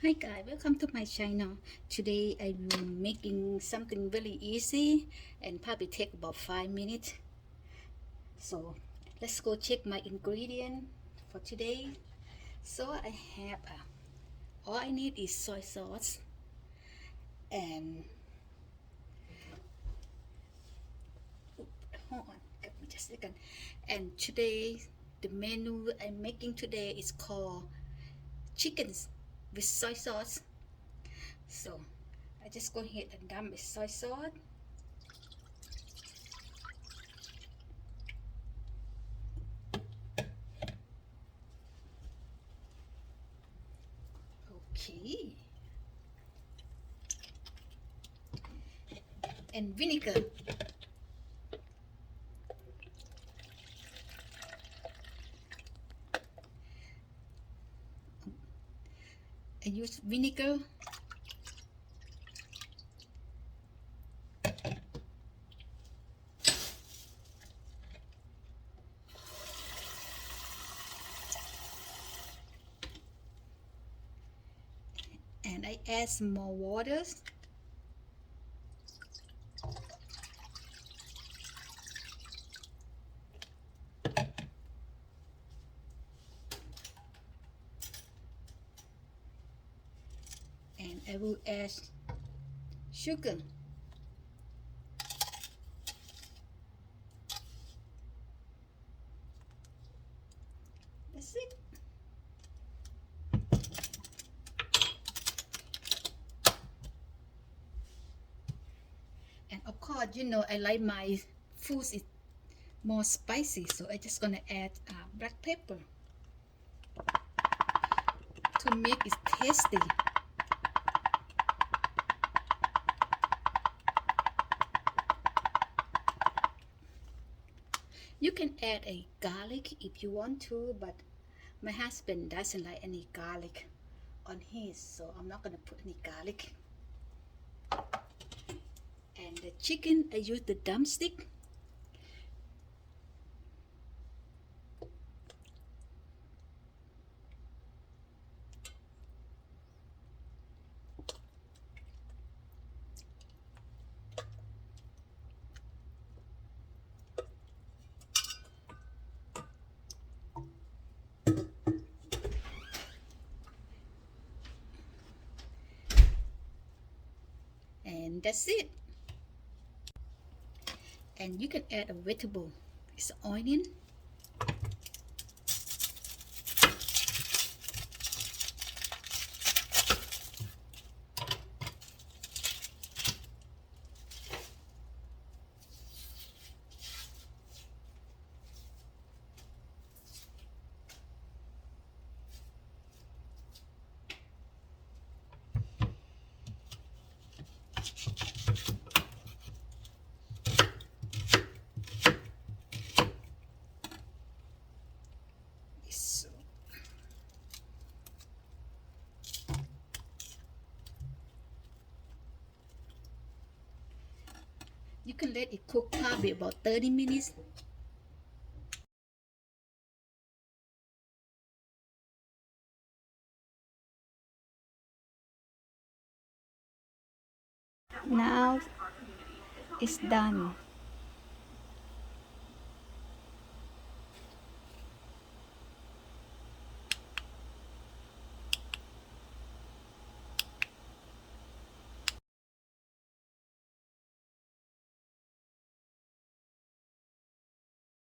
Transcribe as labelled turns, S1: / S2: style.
S1: Hi guys, welcome to my channel. Today I will making something really easy and probably take about 5 minutes. So let's go check my ingredient for today. So I have all I need is soy sauce and hold on, give me just a second. And today the menu I'm making today is called chickens with soy sauce. So I just go ahead and dump the soy sauce. Okay. And vinegar. I use vinegar and I add some more water. And I will add sugar. That's it. And of course, I like my food is more spicy, so I just gonna add black pepper to make it tasty. You can add a garlic if you want to, but my husband doesn't like any garlic on his, so I'm not gonna put any garlic. And the chicken, I use the drumstick. And that's it. And you can add a vegetable. It's onion. So you can let it cook probably about 30 minutes. Now it's done.